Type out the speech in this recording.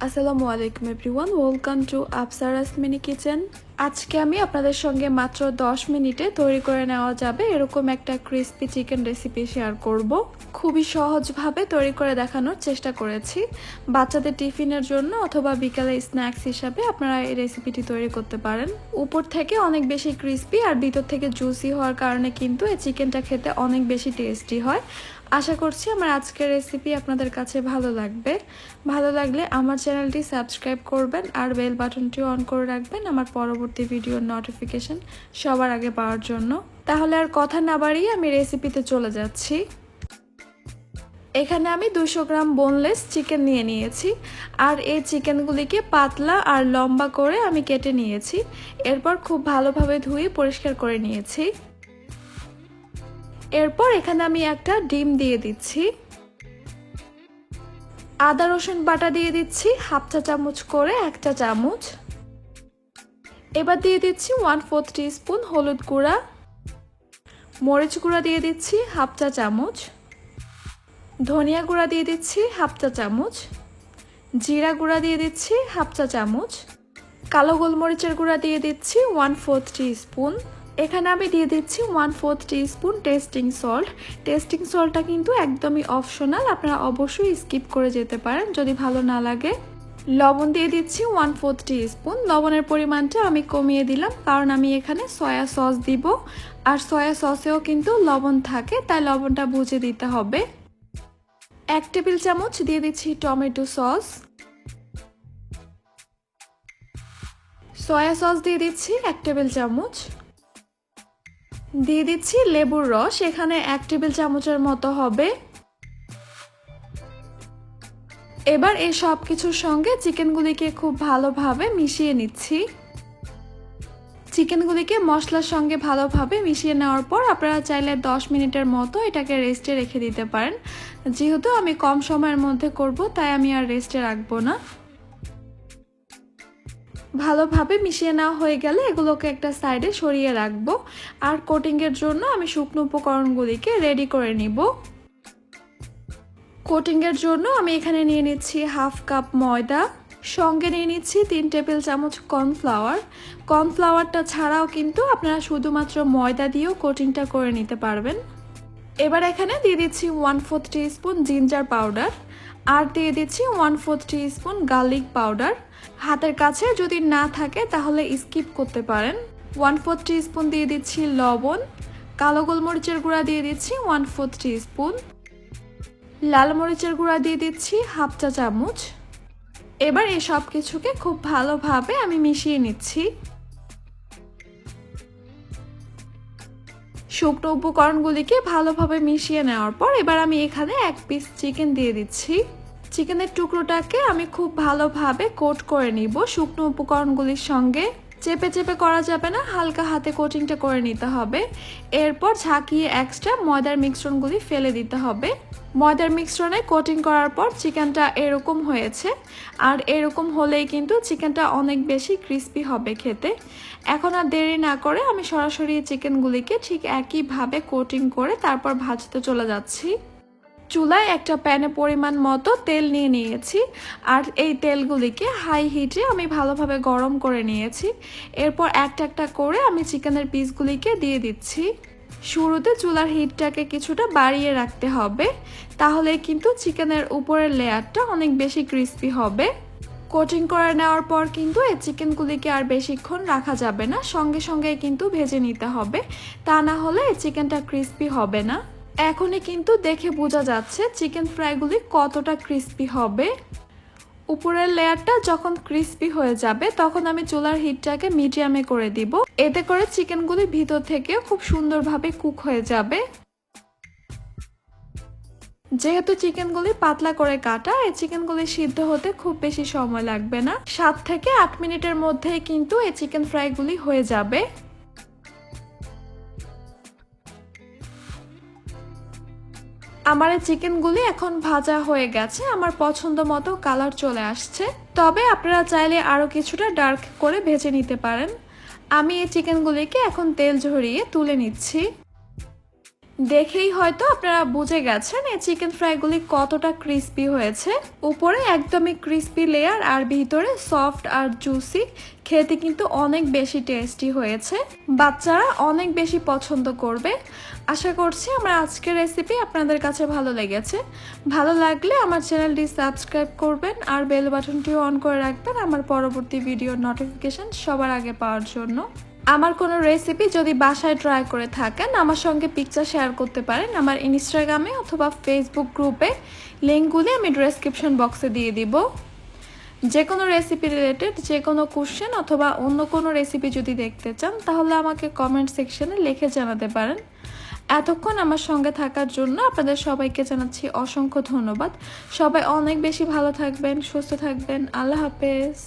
আসসালামু আলাইকুম everyone, welcome to Afsara's mini kitchen. আজকে আমি আপনাদের সঙ্গে মাত্র 10 মিনিটে তৈরি করে নেওয়া যাবে এরকম একটা ক্রিস্পি চিকেন রেসিপি শেয়ার করব। খুবই সহজভাবে তৈরি করে দেখানোর চেষ্টা করেছি। বাচ্চাদের টিফিনের জন্য অথবা বিকালে স্ন্যাক্স হিসাবে আপনারা এই রেসিপিটি তৈরি করতে পারেন। উপর থেকে অনেক বেশি ক্রিস্পি আর ভিতর থেকে জুসি হওয়ার কারণে কিন্তু এই চিকেনটা খেতে অনেক বেশি টেস্টি হয়। আশা করছি আমার আজকের রেসিপি আপনাদের কাছে ভালো লাগবে। ভালো লাগলে আমার চ্যানেলটি সাবস্ক্রাইব করবেন আর বেল বাটনটিও অন করে রাখবেন আমার পরবর্তী ভিডিওর নোটিফিকেশন সবার আগে পাওয়ার জন্য। তাহলে আর কথা না বাড়িয়ে আমি রেসিপিতে চলে যাচ্ছি। এখানে আমি 200 গ্রাম বোনলেস চিকেন নিয়ে নিয়েছি আর এই চিকেনগুলিকে পাতলা আর লম্বা করে আমি কেটে নিয়েছি। এরপর খুব ভালোভাবে ধুয়ে পরিষ্কার করে নিয়েছি। এরপর এখানে আমি একটা ডিম দিয়ে দিচ্ছি। আদা রসুন বাটা দিয়ে দিচ্ছি হাফ চা চামচ করে, 1 চা চামচ। এবার দিয়ে দিচ্ছি 1/4 টিস্পুন হলুদ গুঁড়া। মরিচ গুঁড়া দিয়ে দিচ্ছি হাফ চা চামচ। ধনিয়া গুঁড়া দিয়ে দিচ্ছি হাফ চা চামচ। জিরা গুঁড়া দিয়ে দিচ্ছি হাফ চা চামচ। কালো গোলমরিচের গুঁড়া দিয়ে দিচ্ছি 1/4 টিস্পুন। এখানে আমি দিয়ে দিচ্ছি 1/4 টিস্পুন টেস্টিং সল্ট। টেস্টিং সল্টটা কিন্তু একদমই অপশনাল, আপনারা অবশ্যই স্কিপ করে যেতে পারেন যদি ভালো না লাগে। লবণ দিয়ে দিচ্ছি 1/4 টিস্পুন। লবণের পরিমাণটা আমি কমিয়ে দিলাম কারণ আমি এখানে সয়া সস দিব আর সয়া সসেও কিন্তু লবণ থাকে, তাই লবণটা বুঝে দিতে হবে। 1 টেবিল চামচ দিয়ে দিচ্ছি টমেটো সস। সয়া সস দিয়ে দিচ্ছি 1 টেবিল চামচ। দিয়ে দিচ্ছি লেবুর রস, এখানে 1 টেবিল চামচের মতো হবে। এবার এই সব কিছুর সঙ্গে চিকেনগুলিকে খুব ভালোভাবে মিশিয়ে নিচ্ছি। চিকেনগুলিকে মশলার সঙ্গে ভালোভাবে মিশিয়ে নেওয়ার পর আপনারা চাইলে 10 মিনিটের মতো এটাকে রেস্টে রেখে দিতে পারেন। যেহেতু আমি কম সময়ের মধ্যে করব তাই আমি আর রেস্টে রাখবো না। ভালোভাবে মিশিয়ে নেওয়া হয়ে গেলে এগুলোকে একটা সাইডে সরিয়ে রাখবো আর কোটিংয়ের জন্য আমি শুকনো উপকরণগুলিকে রেডি করে নিব। কোটিংয়ের জন্য আমি এখানে নিয়ে নিচ্ছি হাফ কাপ ময়দা, সঙ্গে নিয়ে নিচ্ছি 3 টেবিল চামচ কর্নফ্লাওয়ার। কর্নফ্লাওয়ারটা ছাড়াও কিন্তু আপনারা শুধুমাত্র ময়দা দিয়েও কোটিংটা করে নিতে পারবেন। এবার এখানে দিয়ে দিচ্ছি 1/4 টিস্পুন জিঞ্জার পাউডার আর দিয়ে দিচ্ছি 1/4 টিস্পুন গার্লিক পাউডার। হাতের কাছে যদি না থাকে তাহলে স্কিপ করতে পারেন। 1/4 টিস্পুন দিয়ে দিচ্ছি লবণ। কালো গোলমরিচের গুঁড়া দিয়ে দিচ্ছি 1/4 টিস্পুন। লাল মরিচের গুঁড়া দিয়ে দিচ্ছি হাফ চা চামচ। এবার এই সব কিছুকে খুব ভালোভাবে আমি মিশিয়ে নিচ্ছি। শুকনো উপকরণগুলিকে ভালোভাবে মিশিয়ে নেওয়ার পর এবার আমি এখানে 1 পিস চিকেন দিয়ে দিচ্ছি। চিকেনের টুকরোটাকে আমি খুব ভালোভাবে কোট করে নিব শুকনো উপকরণগুলির সঙ্গে। চেপে চেপে করা যাবে না, হালকা হাতে কোটিংটা করে নিতে হবে। এরপর ঝাঁকিয়ে এক্সট্রা ময়দার মিশ্রণগুলি ফেলে দিতে হবে। ময়দার মিশ্রণে কোটিং করার পর চিকেনটা এরকম হয়েছে আর এরকম হলেই কিন্তু চিকেনটা অনেক বেশি ক্রিস্পি হবে খেতে। এখন আর দেরি না করে আমি সরাসরি চিকেনগুলিকে ঠিক একইভাবে কোটিং করে তারপর ভাজতে চলে যাচ্ছি। চুলায় একটা প্যানে পরিমাণ মতো তেল নিয়ে নিয়েছি আর এই তেলগুলিকে হাই হিটে আমি ভালোভাবে গরম করে নিয়েছি। এরপর একটা একটা করে আমি চিকেনের পিসগুলিকে দিয়ে দিচ্ছি। শুরুতে চুলার হিটটাকে কিছুটা বাড়িয়ে রাখতে হবে, তাহলে কিন্তু চিকেনের উপরের লেয়ারটা অনেক বেশি ক্রিস্পি হবে। কোটিং করে নেওয়ার পর কিন্তু এই চিকেনগুলিকে আর বেশিক্ষণ রাখা যাবে না, সঙ্গে সঙ্গে কিন্তু ভেজে নিতে হবে, তা না হলে এই চিকেনটা ক্রিস্পি হবে না। এখনই কিন্তু দেখে বোঝা যাচ্ছে চিকেন ফ্রাইগুলি কতটা ক্রিস্পি হবে। উপরের লেয়ারটা যখন ক্রিস্পি হয়ে যাবে তখন আমি চুলার হিটটাকে মিডিয়ামে করে দিব, এতে করে চিকেনগুলি ভিতর থেকে খুব সুন্দরভাবে কুক হয়ে যাবে। যেহেতু চিকেনগুলি পাতলা করে কাটা, এই চিকেনগুলি সিদ্ধ হতে খুব বেশি সময় লাগবে না, 7 থেকে 8 মিনিটের মধ্যেই কিন্তু এই চিকেন ফ্রাইগুলি হয়ে যাবে। আমার এই চিকেনগুলি এখন ভাজা হয়ে গেছে, আমার পছন্দ মতো কালার চলে আসছে। তবে আপনারা চাইলে আরও কিছুটা ডার্ক করে ভেজে নিতে পারেন। আমি এই চিকেনগুলিকে এখন তেল ঝরিয়ে তুলে নিচ্ছি। দেখেই হয়তো আপনারা বুঝে গেছেন এই চিকেন ফ্রাইগুলি কতটা ক্রিস্পি হয়েছে। উপরে একদমই ক্রিস্পি লেয়ার আর ভিতরে সফট আর জুসি, খেতে কিন্তু অনেক বেশি টেস্টি হয়েছে। বাচ্চারা অনেক বেশি পছন্দ করবে। আশা করছি আমার আজকের রেসিপি আপনাদের কাছে ভালো লেগেছে। ভালো লাগলে আমার চ্যানেলটি সাবস্ক্রাইব করবেন আর বেল বাটনটিও অন করে রাখবেন আমার পরবর্তী ভিডিওর নোটিফিকেশন সবার আগে পাওয়ার জন্য। আমার কোনো রেসিপি যদি বাসায় ট্রাই করে থাকেন আমার সঙ্গে পিকচার শেয়ার করতে পারেন আমার ইনস্টাগ্রামে অথবা ফেসবুক গ্রুপে। লিঙ্কগুলি আমি ডেসক্রিপশন বক্সে দিয়ে দিব। যে কোনো রেসিপি রিলেটেড যে কোনো কোশ্চেন অথবা অন্য কোনো রেসিপি যদি দেখতে চান তাহলে আমাকে কমেন্ট সেকশনে লিখে জানাতে পারেন। এতক্ষণ আমার সঙ্গে থাকার জন্য আপনাদের সবাইকে জানাচ্ছি অসংখ্য ধন্যবাদ। সবাই অনেক বেশি ভালো থাকবেন, সুস্থ থাকবেন। আল্লাহ হাফেজ।